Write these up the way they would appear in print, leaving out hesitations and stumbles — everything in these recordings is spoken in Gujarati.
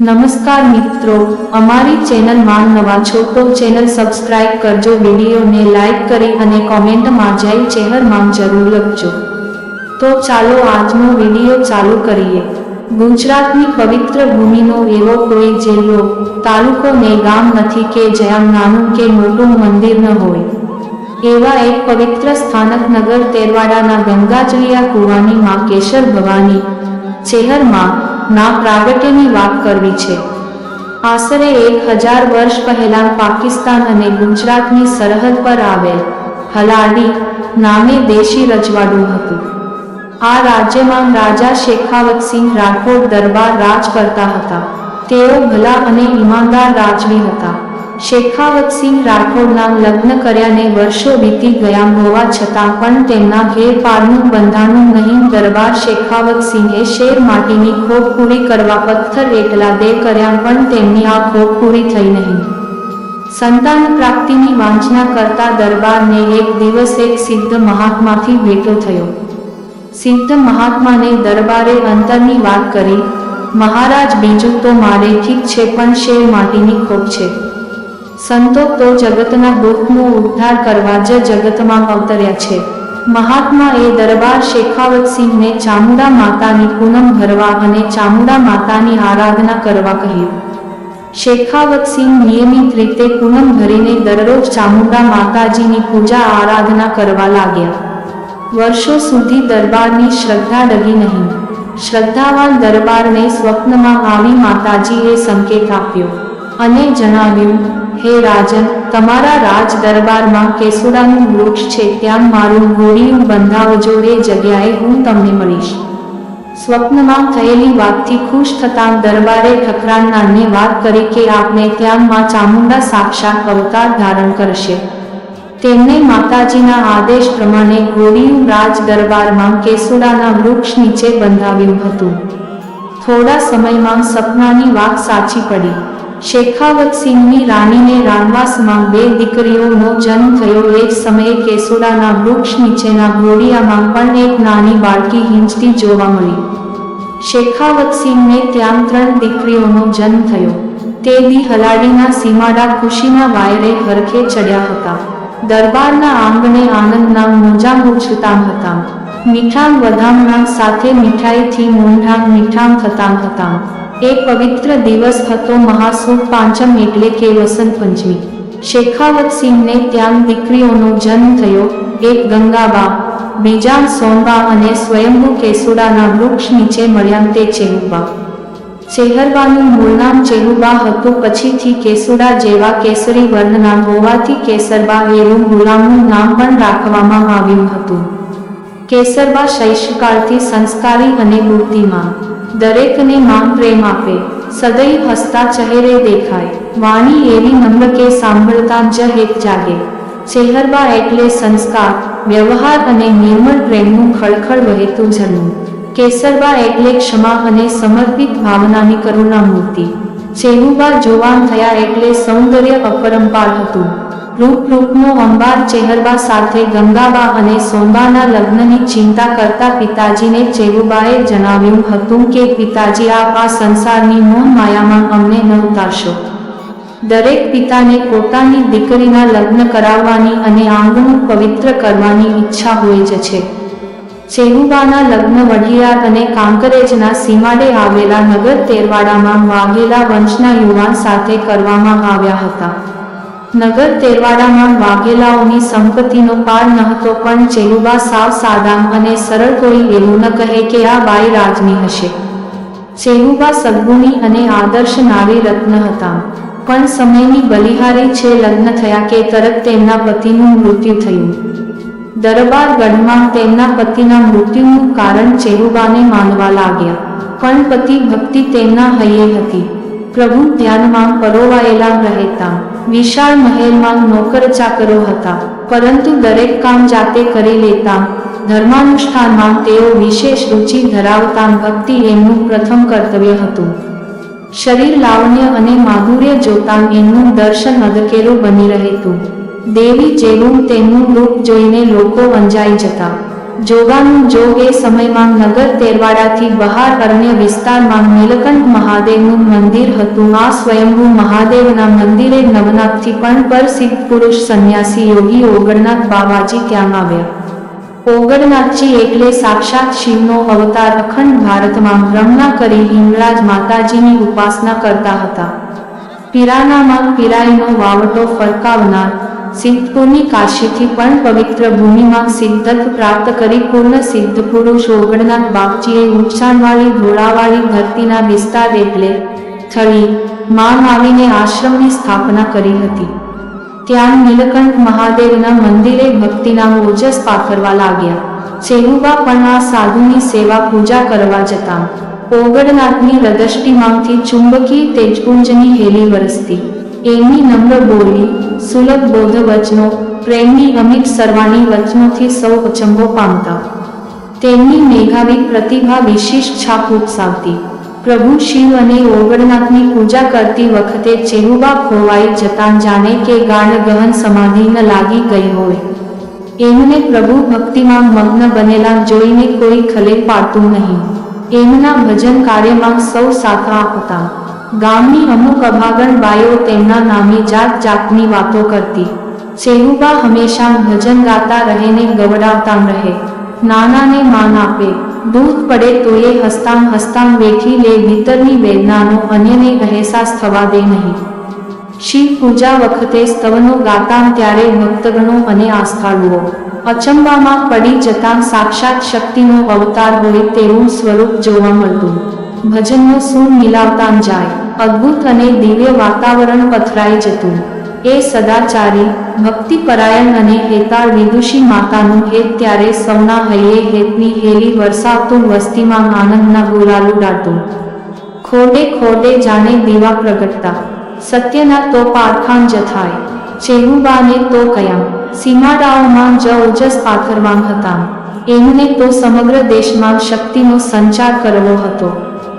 નમસ્કાર મિત્રો, અમારી ચેનલમાં નવા છો તો ચેનલ સબસ્ક્રાઇબ કરજો, વિડીયોને લાઇક કરી અને કોમેન્ટમાં જય ચેહરમાં જરૂર લખજો। તો ચાલો આજનો વિડીયો ચાલુ કરીએ। ગુજરાતની પવિત્ર ભૂમિનો એવો કોઈ જિલ્લો, તાલુકો ને ગામ નથી કે જ્યાં નાનું કે મોટું મંદિર ન હોય। એવા એક પવિત્ર સ્થાનક નગર તેરવાડાના ગંગાજળિયા કુવાની માં કેશર ભવાની ચેહરમાં ના પ્રાગટ્યની વાત કરવી છે। આશરે 1000 વર્ષ પહેલા પાકિસ્તાન અને ગુજરાતની સરહદ પર આવેલ હલાડી નામે દેશી રજવાડું હતું। આ રાજ્યમાં રાજા શેખાવતસિંહ રાઠોડ દરબાર રાજ કરતા હતા। તેઓ ભલા અને ઈમાનદાર રાજવી હતા। શેખાવતસિંહ રાઠોડના લગ્ન કર્યાને વર્ષો વીતી ગયા હોવા છતાં પણ તેમના ઘેર પારનું બંધાણું નહીં। દરબાર શેખાવતસિંહે શેર માટીની ખોટ પૂરી કરવા પથ્થર એટલા દે કર્યા પણ તેમની આ ખોટ પૂરી થઈ નહીં। સંતાન પ્રાપ્તિની વાંચના કરતા દરબારને એક દિવસ એક સિદ્ધ મહાત્માથી ભેટો થયો। સિદ્ધ મહાત્માને દરબારે અંતરની વાત કરી, મહારાજ બીજું તો મારે ઠીક છે, પણ શેર માટીની ખોટ છે। સંતો તો જગતના દુઃખનો ઉદ્ધાર કરવા જ જગતમાં અવતર્યા છે। મહાત્મા એ દરબાર શેખાવતસિંહને ચામુંડા માતાની પૂનમ ભરવા અને ચામુંડા માતાની આરાધના કરવા કહ્યું। શેખાવતસિંહ નિયમિત રીતે પૂનમ ભરીને દરરોજ ચામુંડા માતાજીની પૂજા આરાધના કરવા લાગ્યા। વર્ષો સુધી દરબારની શ્રદ્ધા ડગી નહીં। શ્રદ્ધાવાન દરબારને સ્વપ્નમાં આવી માતાજીએ સંકેત આપ્યો અને જણાવ્યું, હે રાજન, તમારા રાજ દરબારમાં કેસુડાનું વૃક્ષ છે, ત્યાં મારું ઘોડિયું બંધાવજો, એ જગ્યાએ હું તમને મળીશ। સ્વપ્નમાં થયેલી વાતથી ખુશ થતાં દરબારે ઠકરાણનારને વાત કરી કે આપને ત્યાં માં ચામુંડા સાક્ષાત અવતાર ધારણ કરશે। તેમને માતાજીના આદેશ પ્રમાણે ઘોડિયું રાજ દરબારમાં કેસુડાના વૃક્ષ નીચે બંધાવ્યું હતું। થોડા સમયમાં સપનાની વાત સાચી પડી। શેખાવતસિંહની રાણીને રાનવાસમાં 2 દીકરીઓનો જન્મ થયો। એ જ સમયે કેસુડાના વૃક્ષ નીચેના ઘોડિયામાં પણ એક નાની બાળકી હિંચતી જોવા મળી। શેખાવતસિંહને ત્યાં 3 દીકરીઓનો જન્મ થયો। તે દી હલાડીના સીમાડા ખુશીના વાયરે હરખે ચડ્યા હતા। દરબારના આંગણે આનંદના મોજાં ઉછળતા હતા। મીઠામ વધામણા સાથે મીઠાઈથી મોંઢાં મીઠામ થતાં હતા। એક પવિત્ર દિવસ હતો, મહાસુદ પાંચમ એટલે કે વસંત પંચમી। શેખાવતસિંહને ત્યાં દીકરીઓનો જન્મ થયો। એક ગંગાબા, બીજા સોનબા અને સ્વયંભૂ કેસુડાના વૃક્ષ નીચે મળ્યા તે ચેહુબા। ચેહરબાનું મૂળ નામ ચેહુબા હતું, પછીથી કેસુડા જેવા કેસરી વર્ણના હોવાથી કેસરબા એવું ગુલામનું નામ પણ રાખવામાં આવ્યું હતું। કેસરબા શૈશવકાળથી સંસ્કારી અને બુદ્ધિમાન, દરેકને માન પ્રેમ આપે, સદૈવ હસતા ચહેરે દેખાય, વાણી એવી નમ્ર કે સાંભળતા જ હેત જાગે। ચેહરબા એટલે સંસ્કાર, વ્યવહાર અને નિર્મળ પ્રેમનું ખળખળ વહેતું ઝરણું। કેસરબા એટલે ક્ષમા અને સમર્પિત ભાવનાની કરુણા મૂર્તિ। ચેહુબા જોવાન થયા એટલે સૌંદર્ય અપરંપાર હતું। રૂપનો અંબાર ચેહરબા સાથે ગંગાબા અને સોનબાના લગ્નની ચિંતા કરતા પિતાજીને ચેહુબાએ જણાવ્યું હતું કે પિતાજી, આપ આ સંસારની મોહ માયામાં અમને ન ઉતારશો। દરેક પિતાને પોતાની દીકરીના લગ્ન કરાવવાની અને આંગણું પવિત્ર કરવાની ઈચ્છા હોય જ છે। ચેહુબાના લગ્ન વઢિયાર અને કાંકરેજના સીમાડે આવેલા નગર તેરવાડામાં વાઘેલા વંશના યુવાન સાથે કરવામાં આવ્યા હતા। નગર તેરવાડામાં વાઘેલાઓની સંપત્તિનો પાર નહોતો, પણ ચેહુબા સાવ સાદા અને સરળ, કોઈ એવું ન કહે કે આ બાઈ રાજની હશે। ચેહુબા સદ્ગુણી અને આદર્શ નારી રત્ન હતા, પણ સમયની બલિહારી છે। લગ્ન થયા કે તરત તેમના પતિનું મૃત્યુ થયું। દરબારગઢમાં તેમના પતિના મૃત્યુનું કારણ ચેહુબાને માનવા લાગ્યા, પણ પતિ ભક્તિ તેમના હૈયે હતી। પ્રભુ ધ્યાનમાં પરોવાયેલા રહેતા। વિશાળ મહેલમાં નોકર ચાકરો હતા, પરંતુ દરેક કામ જાતે કરી લેતા। ધર્માનુષ્ઠાનમાં તેઓ વિશેષ રુચિ ધરાવતા। ભક્તિ એમનું પ્રથમ કર્તવ્ય હતું। શરીર લાવણ્ય અને માધુર્ય જોતાં એમનું દર્શન અધકેરું બની રહેતું। દેવી જેવું તેમનું રૂપ જોઈને લોકો અંજાઈ જતા। જોગાનું જોગ એ સમયમાં નગર તેરવાડાથી બહાર અરણ્ય વિસ્તારમાં નીલકંઠ મહાદેવનું મંદિર હતું. આ સ્વયંભૂ મહાદેવના મંદિરે નવનાથથી પણ પ્રસિદ્ધ પુરુષ સંન્યાસી યોગી ઓગણનાથ બાવાજી ત્યાં આવ્યા. ઓગણનાથજી એટલે સાક્ષાત શિવનો અવતાર. અખંડ ભારતમાં ભ્રમણા કરી હિંગળાજ માતાજીની ઉપાસના કરતા હતા. પીરાનામાં પીરાઈનો વાવટો ફરકાવનાર, સિદ્ધપુરની કાશીથી પણ પવિત્ર ભૂમિમાં સિદ્ધત્વ પ્રાપ્ત કરી પૂર્ણ સિદ્ધ પુરુષ ઓગણનાથ બાપજીએ ઊંચાણવાળી ઢોળાવાળી ધરતીના વિસ્તાર એટલે થળી માં આવીને આશ્રમની સ્થાપના કરી હતી. ત્યાં નીલકંઠ મહાદેવના મંદિરે ભક્તિના ઓજસ પાથરવા લાગ્યા. ચેલુબા પણ આ સાધુની સેવા પૂજા કરવા જતા. ઓગણનાથની હૃદયષ્ટિમાંથી ચુંબકીય તેજપુંજની હેલી વરસતી. એમની નમ્ર બોલી, સુલભ બોધ વચનો, પ્રેમની અમિત સરવાણી વચનોથી સૌ અચંબો પામતા. તેમની મેઘાવી પ્રતિભા વિશિષ્ટ છાપ ઉપસાવતી. પ્રભુ શિવ અને ઓગણનાથની પૂજા કરતી વખતે ચેલુબા ખોવાઈ જતા, જાણે કે ગાઢ ગહન સમાધિ ન લાગી ગઈ હોય. એમને પ્રભુ ભક્તિમાં મગ્ન બનેલા જોઈને કોઈ ખલેલ પાડતું નહીં. એમના ભજન કાર્યમાં સૌ સાથ આપતા. ગામની અમુક અભાગણ બાઈઓ તેમના નામે જાત જાતની વાતો કરતી. ચેલુબા હંમેશા ભજન ગાતા રહે ને ગવડાવતા રહે. નાનાને માન આપે, દૂધ પડે તોયે હસતામ હસતામ વેઠી લે. ભીતરની વેદનાનો અન્યને અહેસાસ થવા દે નહીં. શિવ પૂજા વખતે સ્તવનો ગાતા ત્યારે ભક્તગણો અને આસ્થાળુઓ અચંબામાં પડી જતા. સાક્ષાત શક્તિનો અવતાર હોય તેવું સ્વરૂપ જોવા મળતું. ભજનનો સૂર મિલાવતા જાય. અદ્ભુત અને દિવ્ય વાતાવરણ પથરાઈ જતું. એ સદાચારી, ભક્તિપરાયણ અને હેતાળ વિદુષી માતાનું હેત ત્યારે સૌના હૈયે હેતની હેલી વરસાવતું. વસ્તીમાં આનંદના ગુલાલ ઉડાડતું. ખોડે ખોડે જાણે દીવા પ્રગટતા. સત્યના તો પારખાન જ થાય. ચેલુબાને તો કયા સીમાડાઓમાં જ ઓજસ પાથરવામ હતા. એમને તો સમગ્ર દેશમાં શક્તિનો સંચાર કરવો હતો.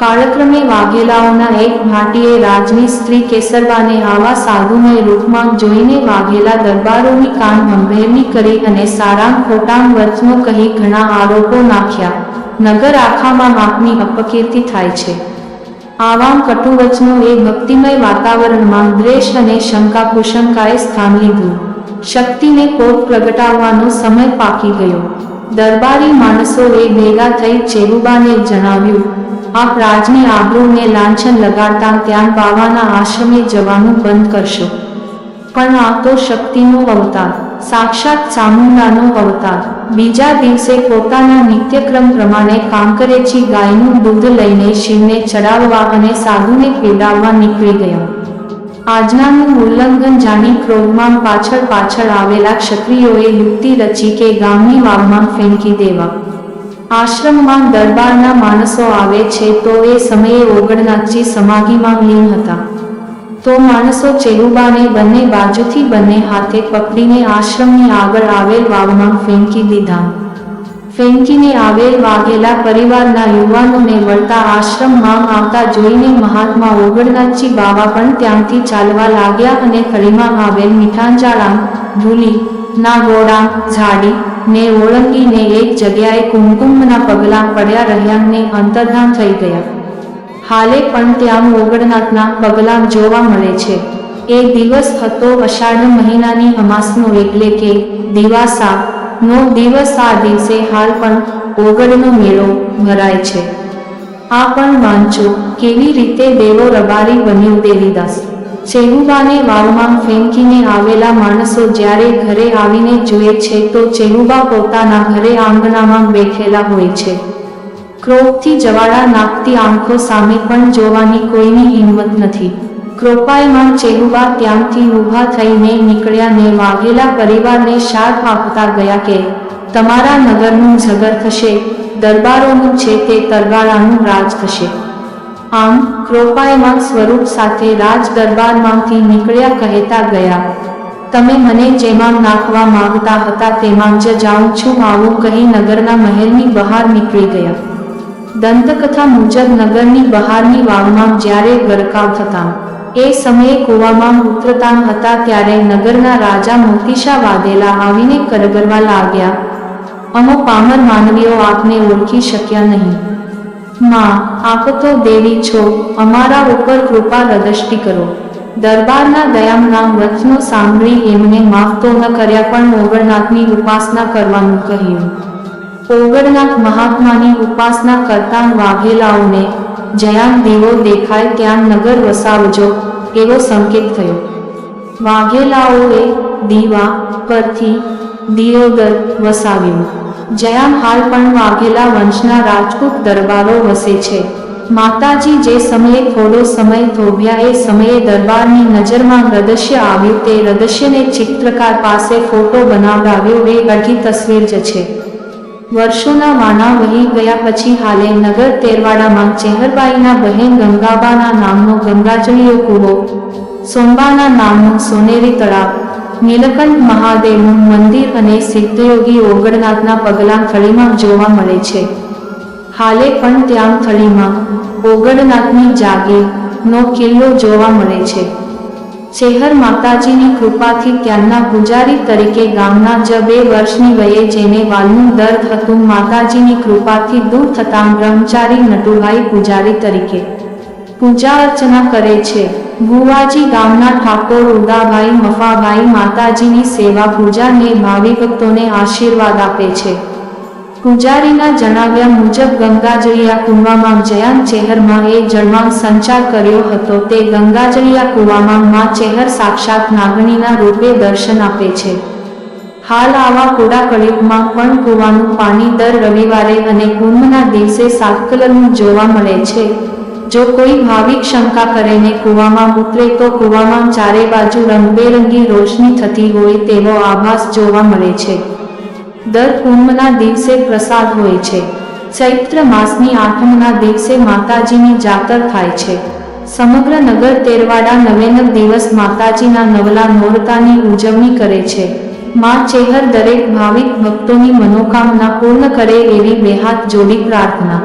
કાળક્રમે વાઘેલાઓના એક ભાટીએ રાજની સ્ત્રી કેસરબાને આવા સાધુમય રૂપમાં જોઈને વાઘેલા દરબારોની કાન ભંભેરણી કરી અને સારાં ખોટાં વચનો કહી ઘણા આરોપો નાખ્યા. નગર આખામાં આપની અપકીર્તિ થાય છે. આવાં કટુવચનો એ ભક્તિમય વાતાવરણમાં દ્વેષ અને શંકા કુશંકાએ સ્થાન લીધું. શક્તિને કોટ પ્રગટાવવાનો સમય પાકી ગયો. દરબારી માણસોએ ભેગા થઈ ચેલુબાને જણાવ્યું, આપ રાજની આબરૂને લાંછન લગાડતા ત્યાં બાવાના આશ્રમે જવાનું બંધ કરશો. પણ આ તો શક્તિનો અવતાર, સાક્ષાત ચામુંડાનો અવતાર. બીજા દિવસે પોતાના નિત્યક્રમ પ્રમાણે કાંકરેચી ગાયનું દૂધ લઈને શિવને ચડાવવા અને સાધુને પીવડાવવા નીકળી ગયા. આજ્ઞાનું ઉલ્લંઘન જાણી ક્રોધમાં પાછળ પાછળ આવેલા ક્ષત્રિયોએ યુક્તિ રચી કે ગામની વાવમાં ફેંકી દેવા. આશ્રમમાં દરબારના માણસો આવે છે તો એ સમયે ઓગણનાથજી સમાધિમાં લીન હતા. તો માણસો ચેલુબાને બંને બાજુથી બંને હાથે પકડીને આશ્રમની આગળ આવેલ વાવમાં ફેંકી દીધા. ફેંકીને આવેલ વાઘેલા પરિવારના યુવાનોને વળતા આશ્રમમાં આવતા જોઈને મહાત્મા ઓગણનાથજી બાવા પણ ત્યાંથી ચાલવા લાગ્યા અને થળીમાં આવેલ મીઠાંજાળાં, ધૂલી ના ગોળાં ઝાડી ને ઓળંગીને એક જગ્યાએ કુમકુમના પગલાં પડ્યા રહ્યા ને અંતર્ધાન થઈ ગયા. હાલે પણ ત્યાં ઓગણનાથના પગલાં જોવા મળે છે. એ દિવસ હતો અષાઢ મહિનાની અમાસનો એટલે કે દિવાસા નો દિવસ. આ દિવસે હાલ પણ ઓગળનો મેળો ભરાય છે. આ પણ વાંચો કેવી રીતે દેવો રબારી બન્યો દેવીદાસ. ચેલુબાને વાવમાં ફેંકીને આવેલા માણસો જ્યારે ઘરે આવીને જુએ છે તો ચેલુબા પોતાના ઘરે આંગણામાં બેઠેલા હોય છે. ક્રોધથી જવાળા નાખતી આંખો સામે પણ જોવાની કોઈની હિંમત નથી. ક્રોપાયમાન ચેલુબા ત્યાંથી ઊભા થઈને નીકળ્યા ને વાઘેલા પરિવારને શાપ આપતા ગયા કે તમારા નગરનું ઝઘર થશે, દરબારોનું છે તે તરવાળાનું રાજ થશે. આમ ક્રોપાયમાન સ્વરૂપ સાથે રાજ દરબારમાંથી નીકળ્યા કહેતા ગયા, તમે મને જેમાં નાખવા માંગતા હતા તેમાં જ જાઉં છું આવું કહી નગરના મહેલની બહાર નીકળી ગયા. દંતકથા મુજબ નગરની બહારની વાવમાં જ્યારે ગરકાવ થતા એ સમયે કૂવામાં ઉતરતા હતા ત્યારે નગરના રાજા મોતીશા વાઘેલા આવીને કરગરવા લાગ્યા. અમો પામર માનવીઓ આપને ઓળખી શક્યા નહીં. માં, આપ તો દેવી છો, અમારા ઉપર કૃપા રદષ્ટિ કરો. દરબારના દયામના વચનો સાંભળી એમને માફ તો ન કર્યા પણ ઓગણનાથની ઉપાસના કરવાનું કહ્યું. ઓગણનાથ મહાત્માની ઉપાસના કરતા વાઘેલાઓને જ્યાં દીવો દેખાય ત્યાં નગર વસાવજો એવો સંકેત થયો. વાઘેલાઓએ દીવા પરથી દિયોદર વસાવ્યું. જ્યાં હાલ પણ વાઘેલા વંશના રાજપૂત દરબારો વસે છે. માતાજી જે સમયે થોડો સમય થોભ્યા એ સમયે દરબારની નજરમાં રદસ્ય આવ્યું. તે રદસ્યને ચિત્રકાર પાસે ફોટો બનાવડાવ્યો. એ અઢી તસવીર જ છે. વર્ષોના વાણા વહી ગયા પછી હાલે નગર તેરવાડામાં ચેહરબાઈના બહેન ગંગાબાના નામનો ગંગાજળીયો કૂવો, સોમબાના નામનું સોનેરી તળાવ, નીલકંઠ મહાદેવનું મંદિર અને સિદ્ધયોગી ઓગણનાથના પગલાં થળીમાં જોવા મળે છે. હાલે પણ ત્યાં થળીમાં ઓગણનાથની જાગીરનો કિલ્લો જોવા મળે છે. ચેહર માતાજીની કૃપાથી ત્યાંના પૂજારી તરીકે ગામના જ 2 વર્ષની વયે જેને વાલનું દર્દ હતું માતાજીની કૃપાથી દૂર થતાં બ્રહ્મચારી નટુભાઈ પૂજારી તરીકે પૂજા અર્ચના કરે છે. ભુવાજી ગામના ઠાકોર ઉદાભાઈ મફાભાઈ માતાજીની સેવા પૂજાને ભાવિ ભક્તોને આશીર્વાદ આપે છે. પૂજારીના જણાવ્યા મુજબ ગંગાજળિયા કૂવામાં જયાન ચેહરમાં એ જળમાં સંચાર કર્યો હતો. તે ગંગાજળિયા કૂવામાં માં ચેહર સાક્ષાત નાગણીના રૂપે દર્શન આપે છે. હાલ આવા કુડા કળિયુગમાં પણ કૂવાનું પાણી દર રવિવારે અને પૂનમના દિવસે 7 કલરનું જોવા મળે છે. જો કોઈ ભાવિક શંકા કરે ને કૂવામાં ઉતરે તો કૂવામાં ચારે બાજુ રંગબેરંગી રોશની થતી હોય તેવો આભાસ જોવા મળે છે. દર પૂનમના દિવસે પ્રસાદ હોય છે. ચૈત્ર માસની 8મના દિવસે માતાજીની જાતર થાય છે. સમગ્ર નગર તેરવાડા 9 દિવસ માતાજીના નવલા નોરતાની ઉજવણી કરે છે. માં ચેહર દરેક ભાવિક ભક્તોની મનોકામના પૂર્ણ કરે એવી બે હાથ જોડી પ્રાર્થના.